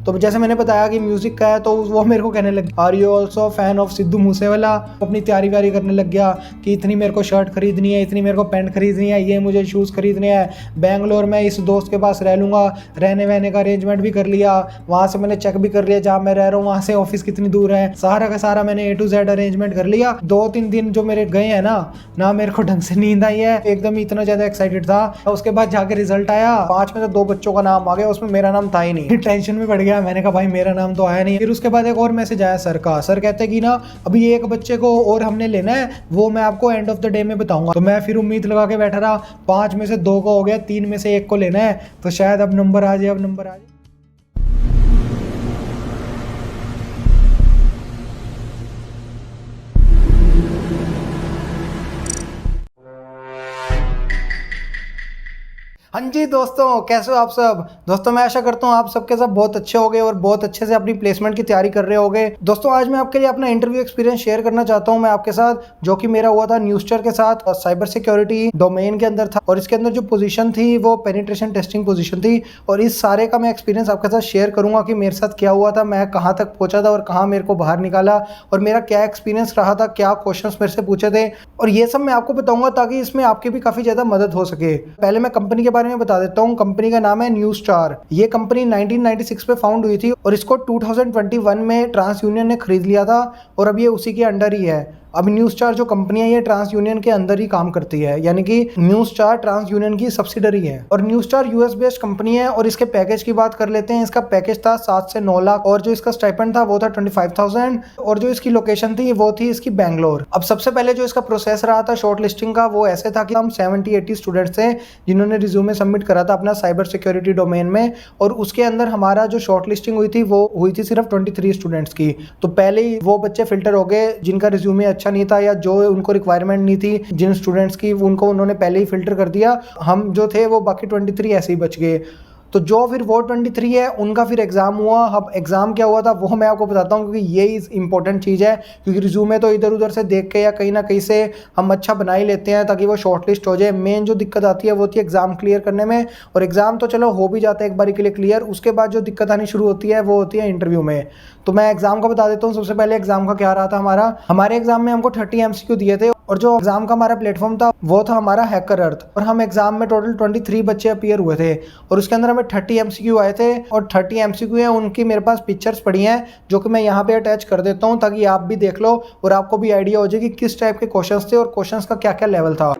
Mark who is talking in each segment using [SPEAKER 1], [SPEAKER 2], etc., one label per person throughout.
[SPEAKER 1] तो जैसे मैंने बताया कि म्यूजिक का है, तो वो मेरे को कहने लग, are you also fan of Sidhu Moosewala. अपनी तैयारी वारी करने लग गया कि इतनी मेरे को शर्ट खरीदनी है, इतनी मेरे को पैंट खरीदनी है, ये मुझे शूज़ खरीदने हैं, बैंगलोर में इस दोस्त के पास रह लूँगा, रहने वहने का अरेंजमेंट भी कर लिया, वहाँ से मैंने चेक भी कर लिया जहाँ मैं रह रहा हूँ वहाँ से ऑफिस कितनी दूर है, सारा का सारा मैंने A to Z अरेंजमेंट कर लिया। 2-3 दिन जो मेरे गए हैं ना मेरे को ढंग से नींद आई है, एकदम इतना ज़्यादा एक्साइटेड था। उसके बाद जाके रिजल्ट आया, 5 में से 2 बच्चों का नाम आ गया, उसमें मेरा नाम था ही नहीं। टेंशन में पड़ गया, मैंने कहा भाई मेरा नाम तो आया नहीं। फिर उसके बाद एक और मैसेज आया सर का, सर कहते कि ना अभी एक बच्चे को और हमने लेना है, वो मैं आपको एंड ऑफ द डे में बताऊंगा। तो मैं फिर उम्मीद लगा के बैठा रहा, 5 में से 2 को हो गया, 3 में से 1 को लेना है, तो शायद अब नंबर आ जाए। हाँ जी दोस्तों, कैसे हो आप सब। दोस्तों मैं आशा करता हूँ आप सबके सब बहुत अच्छे होंगे और बहुत अच्छे से अपनी प्लेसमेंट की तैयारी कर रहे होंगे। दोस्तों आज मैं आपके लिए अपना इंटरव्यू एक्सपीरियंस शेयर करना चाहता हूँ मैं आपके साथ, जो कि मेरा हुआ था न्यूस्टर के साथ, साइबर सिक्योरिटी डोमेन के अंदर था, और इसके अंदर जो पोजीशन थी वो पेनिट्रेशन टेस्टिंग पोजीशन थी। और इस सारे का मैं एक्सपीरियंस आपके साथ शेयर करूंगा कि मेरे साथ क्या हुआ था, मैं कहाँ तक पहुंचा था और कहाँ मेरे को बाहर निकाला, और मेरा क्या एक्सपीरियंस रहा था, क्या क्वेश्चंस मेरे से पूछे थे, और ये सब मैं आपको बताऊंगा ताकि इसमें आपकी भी काफी ज्यादा मदद हो सके। पहले मैं कंपनी के बारे में बता देता हूँ। कंपनी का नाम है न्यूस्टार। ये कंपनी 1996 में फाउंड हुई थी और इसको 2021 में ट्रांस यूनियन ने खरीद लिया था, और अब ये उसी के अंडर ही है। अब न्यूस्टार जो कंपनी है ये ट्रांस यूनियन के अंदर ही काम करती है, यानी कि न्यूस्टार ट्रांस यूनियन की सब्सिडरी है। और न्यूस्टार यूएस बेस्ड कंपनी है। और इसके पैकेज की बात कर लेते हैं। इसका पैकेज था 7 से 9 लाख, और जो इसका स्टाइपेंड था वो था 25,000, और जो इसकी लोकेशन थी वो थी इसकी बैंगलोर। अब सबसे पहले जो इसका प्रोसेस रहा था शॉर्ट लिस्टिंग का, वो ऐसे था कि हम 70-80 स्टूडेंट्स थे जिन्होंने रिज्यूमे सबमिट करा था अपना साइबर सिक्योरिटी डोमेन में, और उसके अंदर हमारा जो शॉर्ट लिस्टिंग हुई थी वो हुई थी सिर्फ 23 स्टूडेंट्स की। तो पहले ही वो बच्चे फिल्टर हो गए जिनका रिज्यूमे अच्छा नहीं था या जो उनको रिक्वायरमेंट नहीं थी जिन स्टूडेंट्स की, उनको उन्होंने पहले ही फिल्टर कर दिया। हम जो थे वो बाकी 23 ऐसे ही बच गए। तो जो फिर वो 23 है उनका फिर एग्जाम हुआ। अब एग्जाम क्या हुआ था वो मैं आपको बताता हूँ, क्योंकि यही इंपॉर्टेंट चीज़ है। क्योंकि रिज्यूमे तो इधर उधर से देख के या कहीं ना कहीं से हम अच्छा बना ही लेते हैं ताकि वो शॉर्टलिस्ट हो जाए। मेन जो दिक्कत आती है वो थी एग्जाम क्लियर करने में, और एग्जाम तो चलो हो भी जाता है एक बारी के लिए क्लियर। उसके बाद जो दिक्कत आनी शुरू होती है वो होती है इंटरव्यू में। तो मैं एग्जाम का बता देता हूँ। सबसे पहले एग्जाम का क्या रहा था हमारे एग्जाम में हमको 30 MCQ दिए थे, और जो एग्जाम का हमारा प्लेटफॉर्म था वो था हमारा हैकर अर्थ। और हम एग्जाम में टोटल 23 बच्चे अपीयर हुए थे, और उसके अंदर हमें 30 MCQ आए थे। और 30 MCQ है उनकी मेरे पास पिक्चर्स पड़ी हैं, जो कि मैं यहाँ पे अटैच कर देता हूँ ताकि आप भी देख लो और आपको भी आइडिया हो जाए कि किस टाइप के क्वेश्चंस थे और क्वेश्चंस का क्या क्या लेवल था।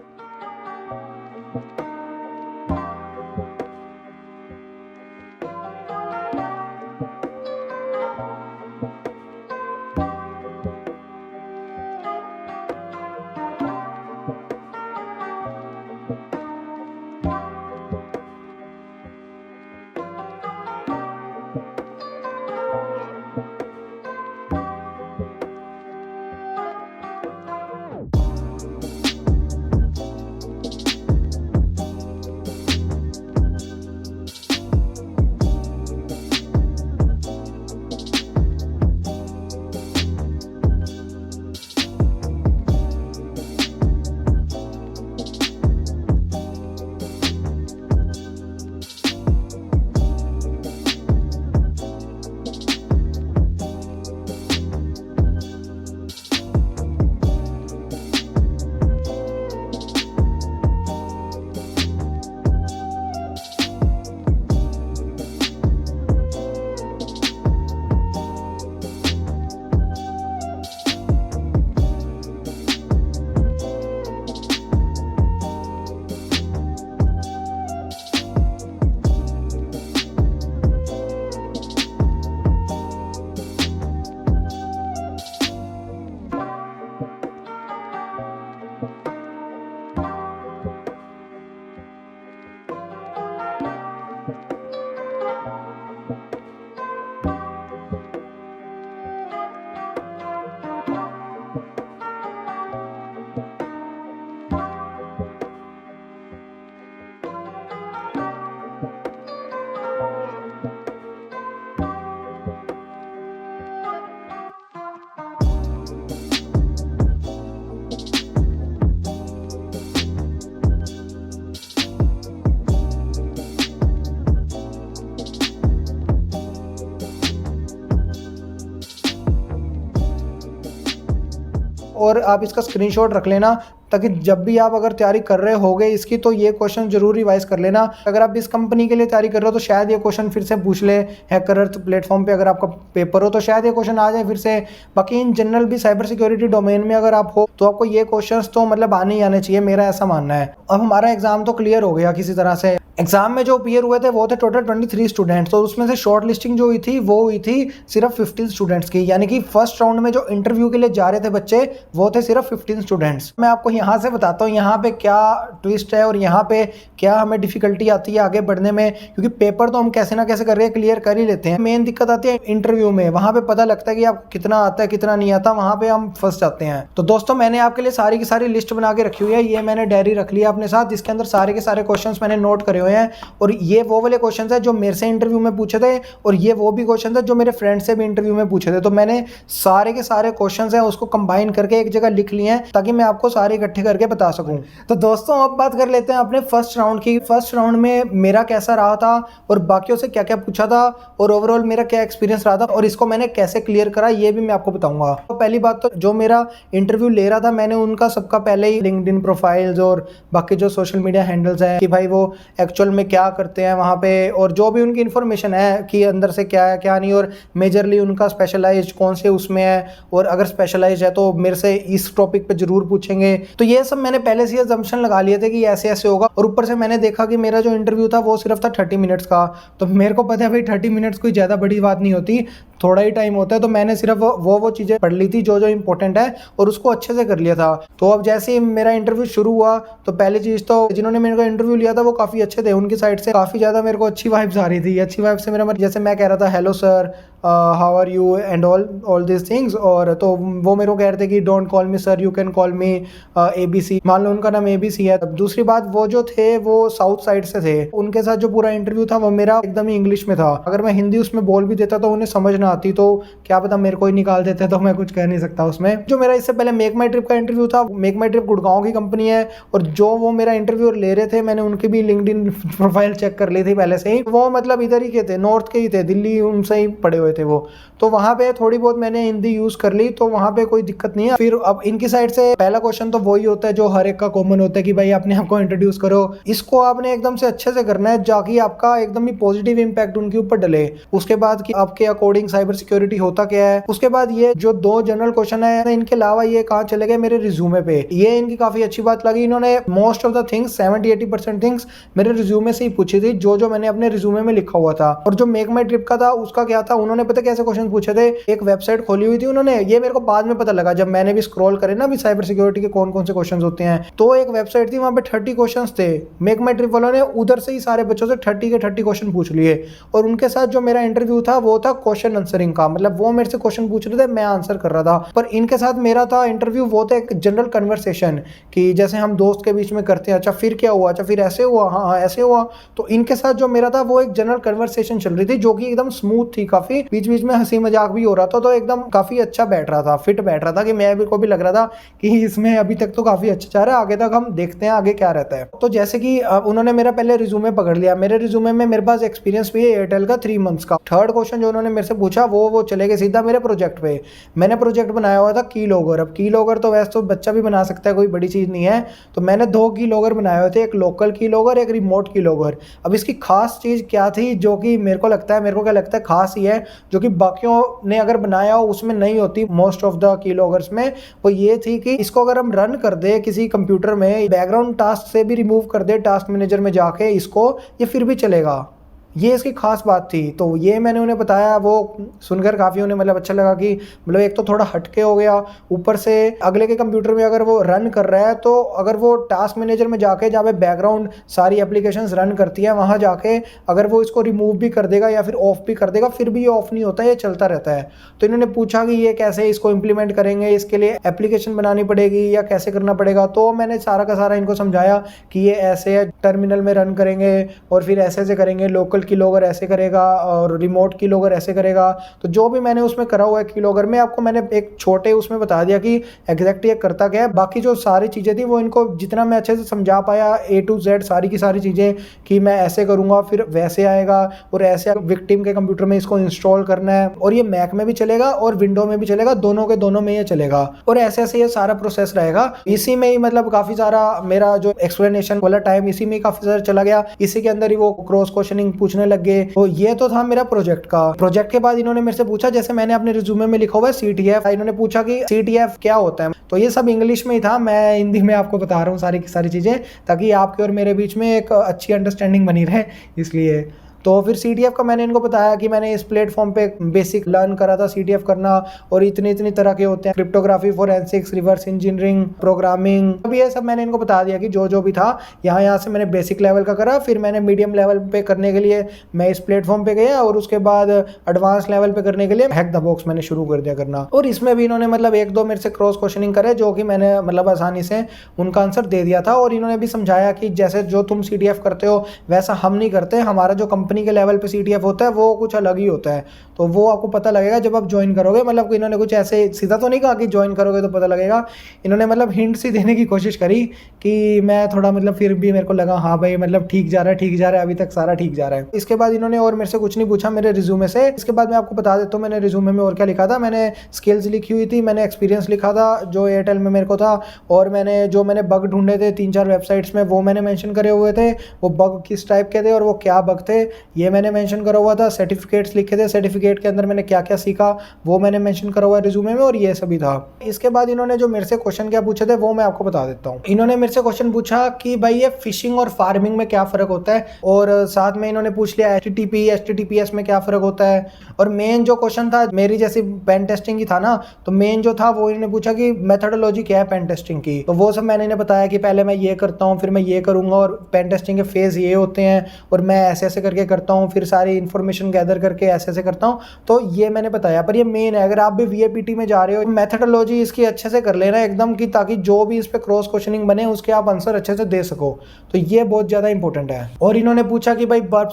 [SPEAKER 1] और आप इसका स्क्रीनशॉट रख लेना, ताकि जब भी आप अगर तैयारी कर रहे होगे इसकी तो ये क्वेश्चन जरूर रिवाइज कर लेना। अगर आप इस कंपनी के लिए तैयारी कर रहे हो तो शायद ये क्वेश्चन फिर से पूछ ले, हैकर अर्थ प्लेटफॉर्म पे अगर आपका पेपर हो तो शायद ये क्वेश्चन आ जाए फिर से। बाकी इन जनरल भी साइबर सिक्योरिटी डोमेन में अगर आप हो तो आपको ये क्वेश्चंस तो मतलब आने ही आने चाहिए, मेरा ऐसा मानना है। अब हमारा एग्जाम तो क्लियर हो गया किसी तरह से। एग्जाम में जो अपीयर हुए थे वो थे टोटल 23 स्टूडेंट्स, तो उसमें से शॉर्ट लिस्टिंग जो हुई थी वो हुई थी सिर्फ 15 स्टूडेंट्स की, यानी कि फर्स्ट राउंड में जो इंटरव्यू के लिए जा रहे थे बच्चे वो थे सिर्फ 15 स्टूडेंट्स। मैं आपको यहाँ से बताता हूँ यहाँ पे क्या ट्विस्ट है और यहाँ पे क्या हमें डिफिकल्टी आती है आगे बढ़ने में, क्योंकि पेपर तो हम कैसे ना कैसे करके क्लियर कर ही लेते हैं। मेन दिक्कत आती है इंटरव्यू में, वहाँ पे पता लगता है कि आपको कितना आता है कितना नहीं आता, वहाँ पे हम फंस जाते हैं। तो दोस्तों मैंने आपके लिए सारी की सारी लिस्ट बना के रखी हुई है, ये मैंने डायरी रख लिया अपने साथ, जिसके अंदर सारे के सारे क्वेश्चन मैंने नोट करे हुए हैं। और ये वो वाले क्वेश्चन है जो मेरे से इंटरव्यू में पूछे थे, और ये वो भी क्वेश्चन है जो मेरे फ्रेंड से भी इंटरव्यू में पूछे थे। तो मैंने सारे के सारे क्वेश्चन है उसको कंबाइन करके एक जगह लिख लिए हैं ताकि मैं आपको सारे इकट्ठे करके बता सकूं। तो दोस्तों अब बात कर लेते हैं अपने फर्स्ट राउंड की। फर्स्ट राउंड में मेरा कैसा रहा था और बाकियों से क्या क्या पूछा था और ओवरऑल मेरा क्या एक्सपीरियंस रहा था और इसको मैंने कैसे क्लियर करा ये भी मैं आपको बताऊंगा। तो पहली बात तो जो मेरा इंटरव्यू ले रहा था मैंने उनका सबका पहले ही लिंक्डइन प्रोफाइल्स और बाकी जो सोशल मीडिया हैंडल्स हैं कि भाई वो एक्चुअल में क्या करते हैं वहाँ पे, और जो भी उनकी इन्फॉर्मेशन है कि अंदर से क्या है क्या नहीं, और मेजरली उनका स्पेशलाइज्ड कौन से उसमें है, और अगर स्पेशलाइज्ड है तो मेरे से इस टॉपिक पे जरूर पूछेंगे। तो ये सब मैंने पहले से अजम्पशन लगा लिए थे कि ऐसे ऐसे होगा। और ऊपर से मैंने देखा कि मेरा जो इंटरव्यू था वो सिर्फ था 30 मिनट्स का, तो मेरे को पता है भाई 30 मिनट्स कोई ज़्यादा बड़ी बात नहीं होती, थोड़ा ही टाइम होता है। तो मैंने सिर्फ वो चीज़ें पढ़ ली थी जो जो इंपॉर्टेंट है और उसको अच्छे से कर लिया था। तो अब जैसे ही मेरा इंटरव्यू शुरू हुआ तो पहली चीज़ तो जिन्होंने मेरे को इंटरव्यू लिया था वो काफ़ी अच्छे थे, उनकी साइड से काफ़ी ज़्यादा मेरे को अच्छी वाइब्स आ रही थी। अच्छी वाइब्स से मेरा जैसे मैं कह रहा था hello sir, how are you and all this things, और तो वो मेरे को कह रहे थे कि don't call me sir, you can call me ABC, मान लो उनका नाम ABC है। दूसरी बात वो जो थे वो साउथ साइड से थे, उनके साथ जो पूरा इंटरव्यू था वो मेरा एकदम ही इंग्लिश में था। अगर मैं हिंदी उसमें बोल भी देता तो उन्हें समझ ना आती, तो क्या पता मेरे को ही निकाल देते, तो मैं कुछ कह नहीं सकता उसमें। जो मेरा इससे पहले मेक माई ट्रिप का इंटरव्यू था, मेक माई ट्रिप गुड़गांव की कंपनी है, और जो वो मेरा इंटरव्यू ले रहे थे मैंने उनकी भी लिंक्डइन प्रोफाइल चेक कर ली थी पहले से ही, वो मतलब इधर ही के थे, नॉर्थ के ही थे, दिल्ली उनसे ही पड़े हुए थे वो। तो वहाँ पे थोड़ी बहुत मैंने हिंदी यूज कर ली, तो वहाँ पे कोई दिक्कत नहीं है। फिर अब इनकी साइड से पहला क्वेश्चन तो वही होता है जो हर एक का कॉमन होता है कि भाई अपने आप को इंट्रोड्यूस करो। इसको आपने एकदम से अच्छे से करना है जाकि आपका एकदम ही पॉजिटिव इंपैक्ट उनके ऊपर डले। उसके बाद कि आपके अकॉर्डिंग साइबर सिक्योरिटी होता क्या है। उसके बाद ये जो 2 जनरल क्वेश्चन है, इनके अलावा ये कहाँ चले गए मेरे रिज्यूमे पे, ये इनकी काफी अच्छी बात लगी। इन्होंने most of the things 70-80% things मेरे रिज्यूमे से ही पूछी थी, जो मैंने अपने रिज्यूमे में लिखा हुआ था। और जो मेक माई ट्रिप का था उसका क्या था, उन्होंने पता कैसे क्वेश्चन पूछे थे, एक वेबसाइट खोली हुई थी उन्होंने, ये मेरे को बाद में पता लगा जब मैंने भी स्क्रॉल करे ना भी साइबर सिक्योरिटी के कौन कौन से क्वेश्चन होते हैं। तो एक वेबसाइट थी वहां पे 30 क्वेश्चन थे, मेक माई ट्रिप वालों ने उधर से ही सारे बच्चों से 30 के 30 क्वेश्चन पूछ लिए। और उनके साथ जो मेरा इंटरव्यू था वो था क्वेश्चन आंसरिंग का, मतलब वो मेरे से क्वेश्चन पूछ रहे थे, मैं आंसर कर रहा था। पर इनके साथ मेरा था इंटरव्यू वो था एक जनरल कन्वर्सेशन कि जैसे हम दोस्त के बीच में करते हैं, अच्छा फिर क्या हुआ, अच्छा फिर ऐसे हुआ, हाँ ऐसे हुआ। तो इनके साथ जो मेरा था वो एक जनरल कन्वर्सेशन चल रही थी जो कि एकदम स्मूथ थी, काफी बीच बीच में हंसी मजाक भी हो रहा था, तो एकदम काफी अच्छा बैठ रहा था, फिट बैठ रहा था कि मैं को भी लग रहा था कि इसमें अभी तक तो काफी अच्छा जा रहा है, आगे तक हम देखते हैं आगे क्या रहता है। तो जैसे कि उन्होंने मेरा पहले रिज्यूमे पकड़ लिया, मेरे रिज्यूमे में मेरे पास एक्सपीरियंस भी है एयरटेल का 3 मंथ्स का। थर्ड क्वेश्चन जो उन्होंने मेरे से पूछा वो चले गए सीधा मेरे प्रोजेक्ट पे। मैंने प्रोजेक्ट बनाया हुआ था की लॉगर। अब की लॉगर तो वैसे तो बच्चा भी बना सकता है, कोई बड़ी चीज नहीं है। तो मैंने 2 की लॉगर बनाए हुए थे, एक लोकल की लॉगर, एक रिमोट की लॉगर। अब इसकी खास चीज क्या थी जो कि मेरे को क्या लगता है खास ही है, जो कि बाकियों ने अगर बनाया हो उसमें नहीं होती most of the key loggers में, वो ये थी कि इसको अगर हम रन कर दे किसी कंप्यूटर में, बैकग्राउंड टास्क से भी रिमूव कर दे टास्क मैनेजर में जाके इसको, ये फिर भी चलेगा। ये इसकी खास बात थी। तो ये मैंने उन्हें बताया, वो सुनकर काफ़ी उन्हें मतलब अच्छा लगा कि मतलब एक तो थोड़ा हटके हो गया, ऊपर से अगले के कंप्यूटर में अगर वो रन कर रहा है तो अगर वो टास्क मैनेजर में जाके जहाँ पे बैकग्राउंड सारी एप्लीकेशंस रन करती है वहाँ जाके अगर वो इसको रिमूव भी कर देगा या फिर ऑफ भी कर देगा, फिर भी ये ऑफ नहीं होता, ये चलता रहता है। तो इन्होंने पूछा कि ये कैसे इसको इम्प्लीमेंट करेंगे, इसके लिए एप्लीकेशन बनानी पड़ेगी या कैसे करना पड़ेगा। तो मैंने सारा का सारा इनको समझाया कि ये ऐसे है, टर्मिनल में रन करेंगे और फिर ऐसे करेंगे, लोकल वर्चुअल की लॉगर ऐसे करेगा और रिमोट की लॉगर ऐसे करेगा। तो जो भी मैंने उसमें करा हुआ है की लॉगर में, आपको मैंने एक छोटे उसमें बता दिया कि एग्जैक्ट ये करता क्या है। बाकी जो सारी चीज़ें थी वो इनको जितना मैं अच्छे से समझा पाया A to Z सारी की सारी चीज़ें कि मैं ऐसे करूँगा फिर वैसे आएगा और ऐसे विक्टिम के कंप्यूटर में इसको इंस्टॉल करना है और ये मैक में भी चलेगा और विंडो में भी चलेगा, दोनों के दोनों में ये चलेगा और ऐसे ऐसे ये सारा प्रोसेस रहेगा। इसी में ही मतलब काफ़ी सारा मेरा जो एक्सप्लेनेशन वाला टाइम इसी में काफ़ी सारा चला गया। इसी के अंदर ही वो क्रॉस क्वेश्चनिंग पूछने लग गए। तो ये तो था मेरा प्रोजेक्ट का। प्रोजेक्ट के बाद इन्होंने मेरे से पूछा, जैसे मैंने अपने रिज्यूमे में लिखा हुआ है CTF, इन्होंने पूछा कि CTF क्या होता है। तो ये सब इंग्लिश में ही था, मैं हिंदी में आपको बता रहा हूँ सारी की सारी चीज़ें, ताकि आपके और मेरे बीच में एक अच्छी अंडरस्टैंडिंग बनी रहे इसलिए। तो फिर CTF का मैंने इनको बताया कि मैंने इस प्लेटफॉर्म पे बेसिक लर्न करा था CTF करना और इतनी इतनी तरह के होते हैं, cryptography, forensics, reverse engineering, programming, अब ये सब मैंने इनको बता दिया कि जो भी था यहाँ से मैंने बेसिक लेवल का करा। फिर मैंने मीडियम लेवल पे करने के लिए मैं इस प्लेटफॉर्म पे गया और उसके बाद एडवांस लेवल पे करने के लिए हैक द बॉक्स मैंने शुरू कर दिया करना। और इसमें भी इन्होंने मतलब एक दो मेरे से क्रॉस क्वेश्चनिंग करे जो कि मैंने मतलब आसानी से उनका आंसर दे दिया था। और इन्होंने भी समझाया कि जैसे जो तुम CTF करते हो वैसा हम नहीं करते, हमारा जो कंपनी के लेवल पे CTF होता है वो कुछ अलग ही होता है। तो वो आपको पता लगेगा जब आप ज्वाइन करोगे। मतलब इन्होंने कुछ ऐसे सीधा तो नहीं कहा कि ज्वाइन करोगे तो पता लगेगा, इन्होंने मतलब हिंट सी देने की कोशिश करी कि मैं थोड़ा मतलब फिर भी मेरे को लगा हाँ भाई मतलब ठीक जा रहा है, अभी तक सारा ठीक जा रहा है। इसके बाद इन्होंने और मेरे से कुछ नहीं पूछा मेरे रिज्यूमे से। इसके बाद मैं आपको बता देता हूँ मैंने रिज्यूमे में और क्या लिखा था। मैंने स्किल्स लिखी हुई थी, मैंने एक्सपीरियंस लिखा था जो एयरटेल में मेरे को था, और मैंने बग ढूंढे थे 3-4 वेबसाइट्स में, वो मैंने मेंशन करे हुए थे। वो बग किस टाइप के थे और वो क्या बग थे ये मैंने मेंशन करा हुआ था। सर्टिफिकेट्स लिखे थे, सर्टिफिकेट के अंदर मैंने क्या क्या सीखा वो मैंने मेंशन करा हुआ है रिज्यूमे में, और ये सभी था। इसके बाद इन्होंने जो मेरे से क्वेश्चन क्या पूछे थे वो मैं आपको बता देता हूँ। इन्होंने मेरे से क्वेश्चन पूछा कि भाई ये फिशिंग और फार्मिंग में क्या फर्क होता है, और साथ में इन्होंने पूछ लिया HTTP HTTPS में क्या फर्क होता है। और मेन जो क्वेश्चन था मेरी जैसी पेन टेस्टिंग की था ना, तो मेन जो था वो इन्होंने पूछा कि मेथोडोलॉजी क्या है पेन टेस्टिंग की। तो वो सब मैंने इन्हें बताया कि पहले मैं ये करता हूँ, फिर मैं ये करूंगा, और पेन टेस्टिंग के फेज ये होते हैं, और मैं ऐसे ऐसे करके करता हूँ, फिर सारी इन्फॉर्मेशन गैदर करके ऐसे ऐसे करता हूँ। तो ये मैंने बताया। पर ये मेन है, अगर आप भी VAPT में जा रहे हो मेथोडोलॉजी इसकी अच्छे से कर लेना एकदम की, ताकि जो भी इस पे क्रॉस क्वेश्चनिंग बने उसके आप आंसर अच्छे से दे सको। तो ये बहुत ज्यादा इंपॉर्टेंट है। और इन्होंने पूछा कि भाई बर्फ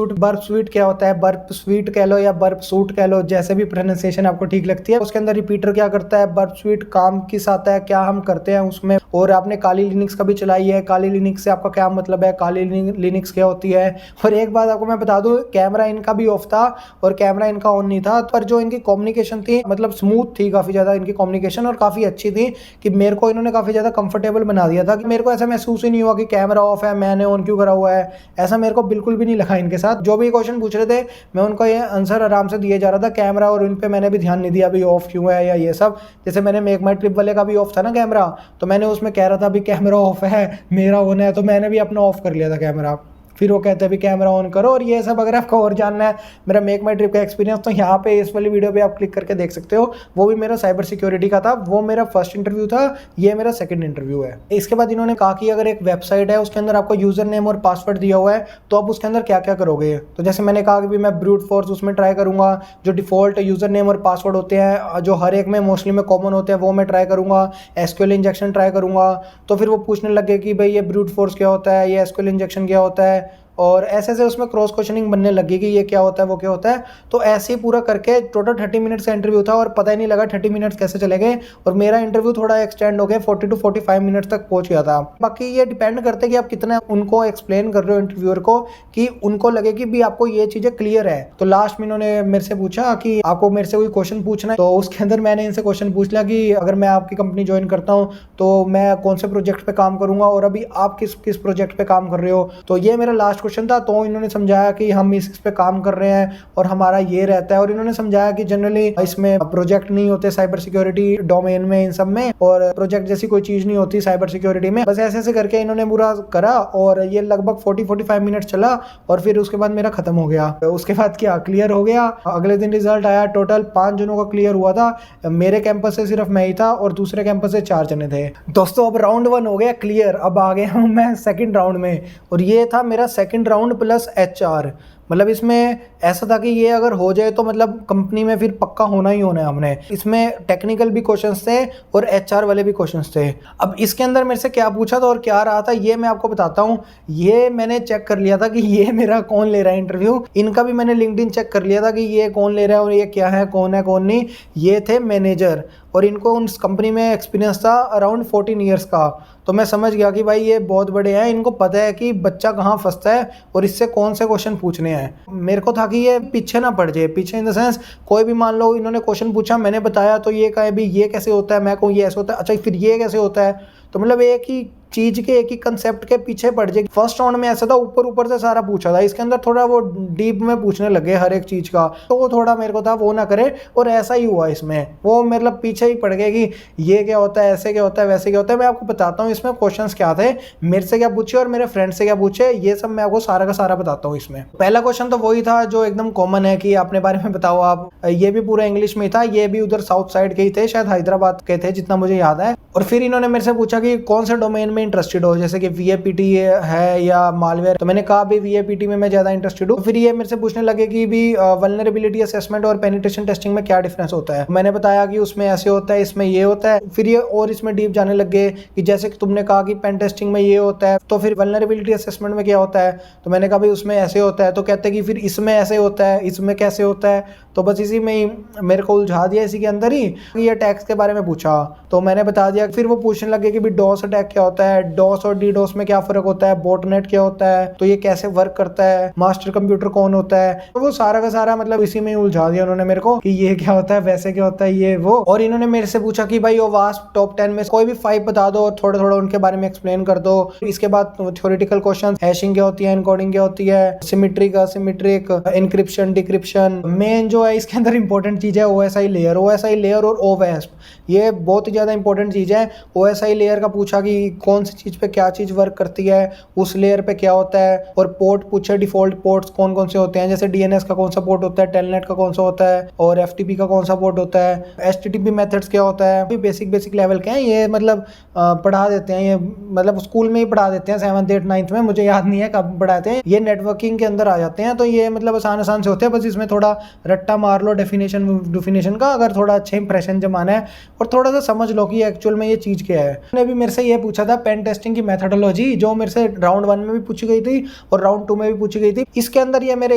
[SPEAKER 1] स्वीट क्या होता है, बर्फ स्वीट कह लो या बर्फ सूट कह लो, जैसे भी प्रोनाउंसिएशन आपको ठीक लगती है। उसके अंदर रिपीटर क्या करता है, बर्फ स्वीट काम किस आता है, क्या हम करते हैं उसमें। और आपने काली लिनक्स कभी चलाई है, काली लिनक्स से आपका क्या मतलब है, काली लिनक्स क्या होती है। और एक बात आपको मैं बता दूं, कैमरा इनका भी ऑफ था और कैमरा इनका ऑन नहीं था, पर जो इनकी कम्युनिकेशन थी मतलब स्मूथ थी काफी ज्यादा इनकी कम्युनिकेशन, और काफी अच्छी थी कि मेरे को इन्होंने काफी ज्यादा कंफर्टेबल बना दिया था कि मेरे को ऐसा महसूस ही नहीं हुआ कि कैमरा ऑफ है मैंने ऑन क्यों करा हुआ है। ऐसा मेरे को बिल्कुल भी नहीं लगा इनके साथ। जो भी क्वेश्चन पूछ रहे थे मैं उनको ये आंसर आराम से दिए जा रहा था। कैमरा और इन पे मैंने भी ध्यान नहीं दिया अभी ऑफ क्यों है या ये सब। जैसे मैंने मेक माई ट्रिप वाले का भी ऑफ था ना कैमरा, तो मैंने उसमें कह रहा था अभी कैमरा ऑफ है मेरा ऑन है, तो मैंने भी अपना ऑफ कर लिया था कैमरा। फिर वो कहते हैं भी कैमरा ऑन करो। और ये सब अगर आपको और जानना है मेरा मेक माई ट्रिप का एक्सपीरियंस, तो यहाँ पे इस वाली वीडियो पे आप क्लिक करके देख सकते हो। वो भी मेरा साइबर सिक्योरिटी का था, वो मेरा फर्स्ट इंटरव्यू था, ये मेरा सेकंड इंटरव्यू है। इसके बाद इन्होंने कहा कि अगर एक वेबसाइट है उसके अंदर आपको यूजर नेम और पासवर्ड दिया हुआ है तो आप उसके अंदर क्या क्या करोगे। तो जैसे मैंने कहा कि मैं ब्रूट फोर्स उसमें ट्राई करूंगा, जो डिफॉल्ट यूजर नेम और पासवर्ड होते हैं जो हर एक में मोस्टली में कॉमन होते हैं वो मैं ट्राई करूंगा। SQL इंजेक्शन ट्राई करूंगा। तो फिर वो पूछने लगे कि भाई ये ब्रूट फोर्स क्या होता है, ये SQL इंजेक्शन क्या होता है, और ऐसे ऐसे उसमें क्रॉस क्वेश्चनिंग बनने लगी कि ये क्या होता है वो क्या होता है। तो ऐसे ही पूरा करके टोटल 30 मिनट्स का इंटरव्यू था, और पता ही नहीं लगा 30 मिनट्स कैसे चले गए। और मेरा इंटरव्यू थोड़ा एक्सटेंड हो गया, 40 to 45 मिनट्स तक पहुंच गया था। बाकी ये डिपेंड करते कि आप कितना उनको एक्सप्लेन कर रहे हो इंटरव्यूअर को, कि उनको लगे कि भी आपको ये चीजें क्लियर है। तो लास्ट में इन्होंने मेरे से पूछा कि आपको मेरे से कोई क्वेश्चन पूछना है, तो उसके अंदर मैंने इनसे क्वेश्चन पूछ लिया कि अगर मैं आपकी कंपनी ज्वाइन करता हूँ तो मैं कौन से प्रोजेक्ट पे काम करूंगा, और अभी आप किस किस प्रोजेक्ट पे काम कर रहे हो। तो ये मेरा लास्ट क्वेश्चन था। तो इन्होंने समझाया कि हम इस पे काम कर रहे हैं और हमारा ये रहता है। और इन्होंने समझाया कि जनरली इसमें प्रोजेक्ट नहीं होते साइबर सिक्योरिटी डोमेन में, इन सब में, और प्रोजेक्ट जैसी कोई चीज नहीं होती साइबर सिक्योरिटी में। बस ऐसे ऐसे करके इन्होंने पूरा करा, और ये लगभग 40-45 मिनट चला, और फिर उसके बाद मेरा खत्म हो गया। उसके बाद क्या क्लियर हो गया। अगले दिन रिजल्ट आया, टोटल 5 जनों का क्लियर हुआ था। मेरे कैंपस से सिर्फ मैं ही था और दूसरे कैंपस से 4 जने थे। दोस्तों अब राउंड 1 हो गया क्लियर, अब आ गया हूँ मैं सेकंड राउंड में, और ये था मेरा सेकंड राउंड प्लस HR। मतलब इसमें ऐसा था कि ये अगर हो जाए तो मतलब कंपनी में फिर पक्का होना ही होना है हमने। इसमें टेक्निकल भी क्वेश्चंस थे और एचआर वाले भी क्वेश्चंस थे। अब इसके अंदर मेरे से क्या पूछा था और क्या रहा था ये मैं आपको बताता हूँ। ये मैंने चेक कर लिया था कि ये मेरा कौन ले रहा है इंटरव्यू। इनका भी मैंने लिंक्डइन चेक कर लिया था कि ये कौन ले रहा है और ये क्या है, कौन है कौन नहीं। ये थे मैनेजर और इनको उस कंपनी में एक्सपीरियंस था अराउंड 14 ईयर्स का। तो मैं समझ गया कि भाई ये बहुत बड़े हैं, इनको पता है कि बच्चा कहाँ फंसता है और इससे कौन से क्वेश्चन पूछने हैं। मेरे को था कि ये पीछे ना पड़ जाए, पीछे इन द सेंस कोई भी मान लो इन्होंने क्वेश्चन पूछा, मैंने बताया तो ये कहे भी ये कैसे होता है, मैं कहूँ ये ऐसे होता है, अच्छा फिर ये कैसे होता है। तो मतलब एक ही चीज के एक ही कंसेप्ट के पीछे पड़ जाए। फर्स्ट राउंड में ऐसा था ऊपर ऊपर से सारा पूछा था, इसके अंदर थोड़ा वो डीप में पूछने लगे हर एक चीज का, तो वो थोड़ा मेरे को था वो ना करे। और ऐसा ही हुआ इसमें, वो मतलब पीछे ही पड़ गए कि ये क्या होता है, ऐसे क्या होता है, वैसे क्या होता है। मैं आपको बताता हूँ इसमें क्वेश्चंस क्या थे, मेरे से क्या पूछे और मेरे फ्रेंड से क्या पूछे, ये सब मैं आपको सारा का सारा बताता हूँ। इसमें पहला क्वेश्चन तो वही था जो एकदम कॉमन है कि अपने बारे में बताओ आप। ये भी पूरा इंग्लिश में था, ये भी उधर साउथ साइड के ही थे, शायद हैदराबाद के थे जितना मुझे याद है। और फिर इन्होंने मेरे से पूछा कि कौन से डोमेन में इंटरेस्टेड हो, जैसे कि वीएपीटी है या मालवेयर। तो मैंने कहा भी वीएपीटी में मैं ज्यादा इंटरेस्टेड हूँ। फिर ये मेरे से पूछने लगे कि भी वल्नरेबिलिटी असेसमेंट और पेनिट्रेशन टेस्टिंग में क्या डिफरेंस होता है। मैंने बताया कि उसमें ऐसे होता है, इसमें ये होता है। फिर ये और इसमें डीप जाने लग गए कि जैसे कि तुमने कहा कि पेन टेस्टिंग में ये होता है, तो फिर वल्नरेबिलिटी असेसमेंट में क्या होता है। तो मैंने कहा भाई उसमें ऐसे होता है। तो कहते हैं कि फिर इसमें ऐसे होता है, इसमें कैसे होता है। तो बस इसी में ही मेरे को उलझा दिया, इसी के अंदर ही ये अटैक्स के बारे में पूछा तो मैंने बता दिया। फिर वो पूछने लगे कि भी डॉस अटैक क्या होता है, डॉस और डीडोस में क्या फर्क होता है, बोटनेट क्या होता है, तो ये कैसे वर्क करता है, मास्टर कंप्यूटर कौन होता है। तो वो सारा का सारा मतलब इसी में ही उलझा दिया उन्होंने मेरे को कि ये क्या होता है, वैसे क्या होता है, ये वो। और इन्होंने मेरे से पूछा कि भाई वास्प टॉप 10 में कोई भी 5 बता दो और थोड़ा थोड़ा उनके बारे में एक्सप्लेन कर दो। इसके बाद थ्योरेटिकल क्वेश्चन, हैशिंग क्या होती है, एनकोडिंग क्या होती है, symmetric asymmetric, encryption decryption. Main जो है इसके अंदर इंपॉर्टेंट चीज है ओएसआई लेयर, ओएसआई लेयर और ओवेस्प, ये बहुत ही ज्यादा इंपॉर्टेंट चीज है। ओएसआई लेयर का पूछा कि कौन सी चीज पे क्या चीज वर्क करती है, उस लेयर पे क्या होता है। और पोर्ट पूछे, डिफॉल्ट पोर्ट्स कौन कौन से होते हैं, जैसे डीएनएस का कौन सा पोर्ट होता है, टेलनेट का कौन सा होता है और एफटीपी का कौन सा पोर्ट होता है, एचटीटीपी मेथड्स क्या होता है। बेसिक लेवल के हैं ये, मतलब पढ़ा देते हैं ये, मतलब स्कूल में ही पढ़ा देते हैं 7th 8th 9th में, मुझे याद नहीं है कब पढ़ाते हैं। ये नेटवर्किंग के अंदर आ जाते हैं, तो ये मतलब आसान से होते हैं। बस इसमें थोड़ा रट्टा मार लो डेफिनेशन का, अगर थोड़ा अच्छा इंप्रेशन जमाना है और थोड़ा सा समझ लो कि एक्चुअल में ये चीज क्या है। उन्होंने भी मेरे से ये पूछा था पेन टेस्टिंग की मेथोडोलॉजी, जो मेरे से राउंड 1 में भी पूछी गई थी और राउंड 2 में भी पूछी गई थी। इसके अंदर ये मेरे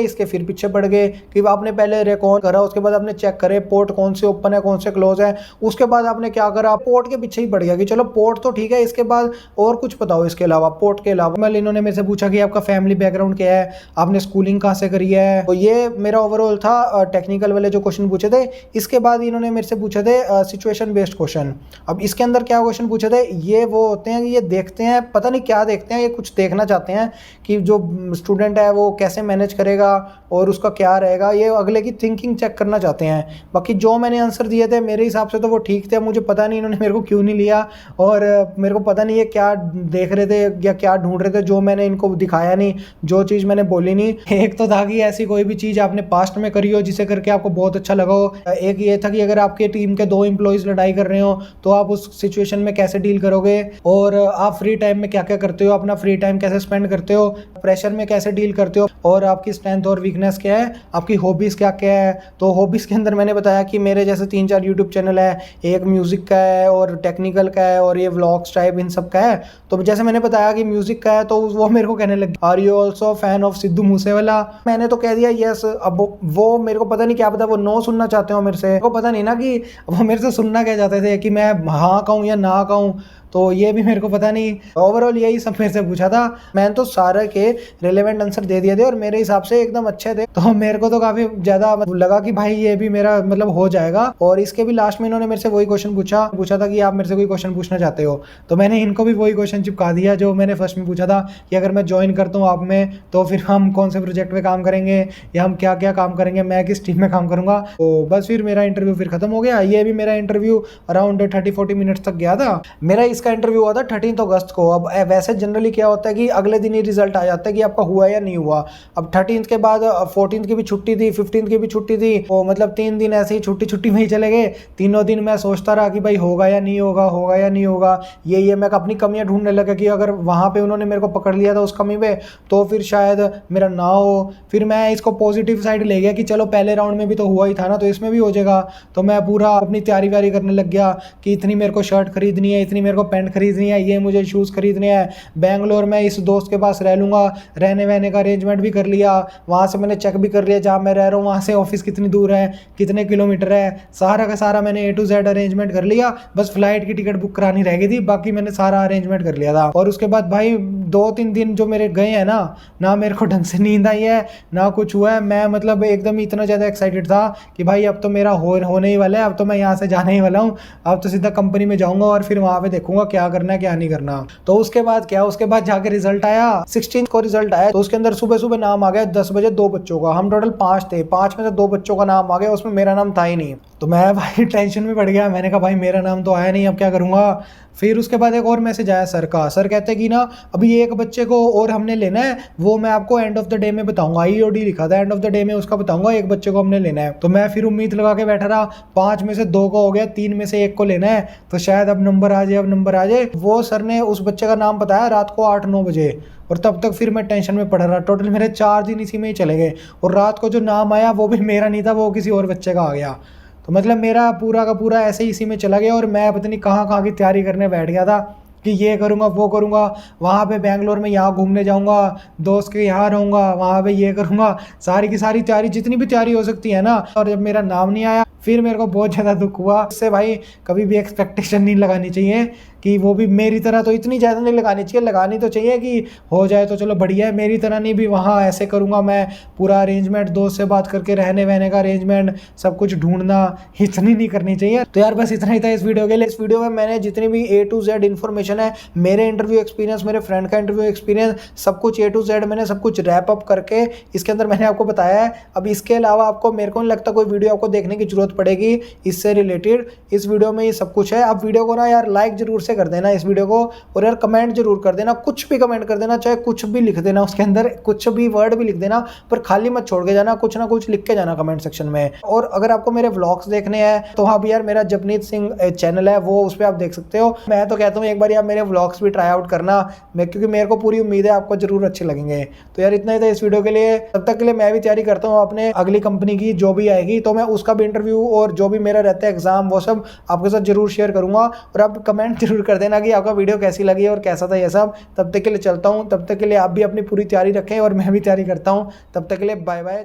[SPEAKER 1] इसके फिर पीछे पड़ गए कि आपने पहले रिकॉर्ड करा, उसके बाद आपने चेक करे पोर्ट कौन से ओपन है कौन से क्लोज है, उसके बाद आपने क्या करा, पोर्ट के पीछे ही पड़ गया कि चलो पोर्ट तो ठीक है, इसके बाद और कुछ बताओ इसके अलावा, पोर्ट के अलावा। मतलब इन्होंने मेरे से पूछा कि आपका फैमिली बैकग्राउंड क्या है, आपने स्कूलिंग कहाँ से करी है। तो ये मेरा ओवरऑल था टेक्निकल वाले जो क्वेश्चन पूछे थे। इसके बाद इन्होंने मेरे से पूछे थे सिचुएशन बेस्ड क्वेश्चन। अब इसके अंदर क्या क्वेश्चन पूछे थे, ये वो होते हैं कि ये देखते हैं, पता नहीं क्या देखते हैं, ये कुछ देखना चाहते हैं कि जो स्टूडेंट है वो कैसे मैनेज करेगा और उसका क्या रहेगा, ये अगले की थिंकिंग चेक करना चाहते हैं। बाकी जो मैंने आंसर दिए थे मेरे हिसाब से तो वो ठीक थे, मुझे पता नहीं इन्होंने मेरे को क्यों नहीं लिया और मेरे को पता नहीं ये क्या देख रहे थे या क्या ढूंढ रहे थे जो मैंने इनको दिखाया नहीं, जो चीज़ मैंने बोली नहीं। एक तो था कि ऐसी कोई भी चीज़ आपने पास्ट में करी हो जिसे करके आपको बहुत अच्छा लगा हो। एक ये था कि अगर आपके टीम के 2 एम्प्लॉयज़ लड़ाई कर रहे हो तो आप उस सिचुएशन में कैसे डील करोगे, और आप फ्री टाइम में क्या क्या करते हो, अपना फ्री टाइम कैसे स्पेंड करते हो, प्रेशर में कैसे डील करते हो, और आपकी स्ट्रेंथ और वीकनेस क्या है, आपकी हॉबीज़ क्या क्या है। तो हॉबीज़ के अंदर मैंने बताया कि मेरे जैसे 3-4 यूट्यूब चैनल है, एक म्यूज़िक का है और टेक्निकल का है और ये व्लॉग्स टाइप इन सब का है। तो जैसे मैंने बताया कि म्यूज़िक का है तो वो मेरे को कहने लगे are you also fan of Sidhu Moosewala. मैंने तो कह दिया यस। अब वो मेरे को पता नहीं क्या पता वो नो सुनना चाहते हो मेरे से, वो पता नहीं ना कि वो मेरे से सुनना क्या चाहते थे, कि मैं हाँ कहूँ या ना कहूँ, तो ये भी मेरे को पता नहीं। ओवरऑल यही सब मेरे से पूछा था, मैंने तो सारे के रिलेवेंट आंसर दे दिए थे और मेरे हिसाब से एकदम अच्छे थे। तो मेरे को तो काफ़ी ज़्यादा लगा कि भाई ये भी मेरा मतलब हो जाएगा। और इसके भी लास्ट में इन्होंने मेरे से वही क्वेश्चन पूछा था कि आप मेरे से कोई क्वेश्चन पूछना चाहते हो, तो मैंने इनको भी वही क्वेश्चन चिपका दिया जो मैंने फर्स्ट में पूछा था कि अगर मैं ज्वाइन करता हूँ आप में तो फिर हम कौन से प्रोजेक्ट पे काम करेंगे या हम क्या क्या काम करेंगे, मैं किस टीम में काम करूँगा। तो बस फिर मेरा इंटरव्यू फिर खत्म हो गया। ये भी मेरा इंटरव्यू अराउंड 30-40 मिनट्स तक गया था। मेरा इसका इंटरव्यू हुआ था 13 अगस्त को। अब वैसे जनरली क्या होता है कि अगले दिन ही रिजल्ट आ जाता है कि आपका हुआ या नहीं हुआ। अब 13 के बाद 14 की भी छुट्टी थी, 15 की भी छुट्टी थी, तो मतलब 3 दिन ऐसे ही छुट्टी में ही चले गए। तीनों दिन मैं सोचता रहा कि भाई होगा या नहीं होगा, होगा या नहीं होगा। ये मैं अपनी कमियां ढूंढने लगा कि अगर वहाँ पे उन्होंने मेरे को पकड़ लिया था उस कमी पे तो फिर शायद मेरा ना हो। फिर मैं इसको पॉजिटिव साइड ले गया कि चलो पहले राउंड में भी तो हुआ ही था ना, तो इसमें भी हो जाएगा। तो मैं पूरा अपनी तैयारी व्यारी करने लग गया कि इतनी मेरे को शर्ट खरीदनी है, इतनी मेरे को पैंट खरीदनी है, ये मुझे शूज़ खरीदने हैं। बेंगलोर में इस दोस्त के पास रह लूँगा, रहने वहने का अरेंजमेंट भी कर लिया। वहाँ से मैंने चेक भी कर लिया जहाँ मैं रह रहा हूँ वहाँ से ऑफिस कितनी दूर है, कितने किलोमीटर है, सारा का सारा मैंने A to Z अरेंजमेंट कर लिया। बस फ्लाइट की टिकट बुक करानी रह गई थी, बाकी मैंने सारा अरेंजमेंट कर लिया था। और उसके बाद भाई 2-3 दिन जो मेरे गए हैं ना मेरे को ढंग से नींद आई है ना कुछ हुआ है। मैं मतलब एकदम इतना ज़्यादा एक्साइटेड था कि भाई अब तो मेरा होने ही वाला है, अब तो मैं यहाँ से जाने ही वाला हूँ, अब तो सीधा कंपनी में जाऊँगा और फिर वहाँ पे देखूंगा क्या करना है क्या नहीं करना। तो उसके बाद जाके रिजल्ट आया, 16 को रिजल्ट आया। तो उसके अंदर सुबह सुबह नाम आ गया 10 बजे 2 बच्चों का। हम टोटल 5 थे, 5 में से 2 बच्चों का नाम आ गया, उसमें मेरा नाम था ही नहीं। तो मैं भाई टेंशन में पड़ गया। मैंने कहा भाई मेरा नाम तो आया नहीं, अब क्या करूँगा। फिर उसके बाद एक और मैसेज आया सर का। सर कहते हैं कि ना अभी एक बच्चे को और हमने लेना है, वो मैं आपको एंड ऑफ द डे में बताऊंगा। EOD लिखा था, एंड ऑफ द डे में उसका बताऊंगा, एक बच्चे को हमने लेना है। तो मैं फिर उम्मीद लगा के बैठा रहा। 5 में से 2 का हो गया, 3 में से 1 को लेना है, तो शायद अब नंबर आ जाए। वो सर ने उस बच्चे का नाम बताया रात को 8-9 बजे, और तब तक फिर मैं टेंशन में पड़ रहा। टोटल मेरे 4 दिन इसी में ही चले गए। और रात को जो नाम आया वो भी मेरा नहीं था, वो किसी और बच्चे का आ गया। तो मतलब मेरा पूरा का पूरा ऐसे ही इसी में चला गया। और मैं पता नहीं कहाँ की तैयारी करने बैठ गया था कि ये करूँगा वो करूँगा, वहाँ पे बेंगलोर में यहाँ घूमने जाऊँगा, दोस्त के यहाँ रहूँगा, वहाँ पे ये करूँगा, सारी की सारी तैयारी जितनी भी तैयारी हो सकती है ना। और जब मेरा नाम नहीं आया फिर मेरे को बहुत ज़्यादा दुख हुआ। इससे भाई कभी भी एक्सपेक्टेशन नहीं लगानी चाहिए कि वो भी मेरी तरह तो इतनी ज़्यादा नहीं लगानी चाहिए। लगानी तो चाहिए कि हो जाए तो चलो बढ़िया है, मेरी तरह नहीं भी वहाँ ऐसे करूँगा मैं, पूरा अरेंजमेंट दोस्त से बात करके रहने वहने का अरेंजमेंट सब कुछ ढूंढना, इतनी नहीं करनी चाहिए। तो यार बस इतना ही था इस वीडियो के लिए। इस वीडियो में मैंने जितनी भी A to Z इन्फॉर्मेशन है, मेरे इंटरव्यू एक्सपीरियंस, मेरे फ्रेंड का इंटरव्यू एक्सपीरियंस, सब कुछ A to Z मैंने सब कुछ रैप अप करके इसके अंदर मैंने आपको बताया है। अब इसके अलावा आपको, मेरे को नहीं लगता कोई वीडियो आपको देखने की जरूरत पड़ेगी इससे रिलेटेड। इस वीडियो में ये सब कुछ है। आप वीडियो को ना यार लाइक जरूर से कर देना इस वीडियो को, और यार कमेंट जरूर कर देना, कुछ भी कमेंट कर देना, चाहे कुछ भी लिख देना, उसके अंदर कुछ भी वर्ड भी लिख देना, पर खाली मत छोड़ के जाना, कुछ ना कुछ लिख के जाना कमेंट सेक्शन में। और अगर आपको मेरे व्लॉग्स देखने हैं तो हाँ भी यार मेरा जपनीत सिंह चैनल है, वो उस पर आप देख सकते हो। मैं तो कहता हूँ एक बार आप मेरे व्लॉग्स भी ट्राई आउट करना, क्योंकि मेरे को पूरी उम्मीद है आपको जरूर अच्छे लगेंगे। तो यार इतना ही था इस वीडियो के लिए। तब तक के लिए मैं भी तैयारी करता हूँ अपने अगली कंपनी की जो भी आएगी, तो मैं उसका भी इंटरव्यू और जो भी मेरा रहता है एग्जाम वो सब आपके साथ जरूर शेयर करूंगा। और आप कमेंट जरूर कर देना कि आपका वीडियो कैसी लगी और कैसा था ये सब। तब तक के लिए चलता हूँ, तब तक के लिए आप भी अपनी पूरी तैयारी रखें और मैं भी तैयारी करता हूँ। तब तक के लिए बाय बाय,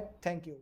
[SPEAKER 1] थैंक यू।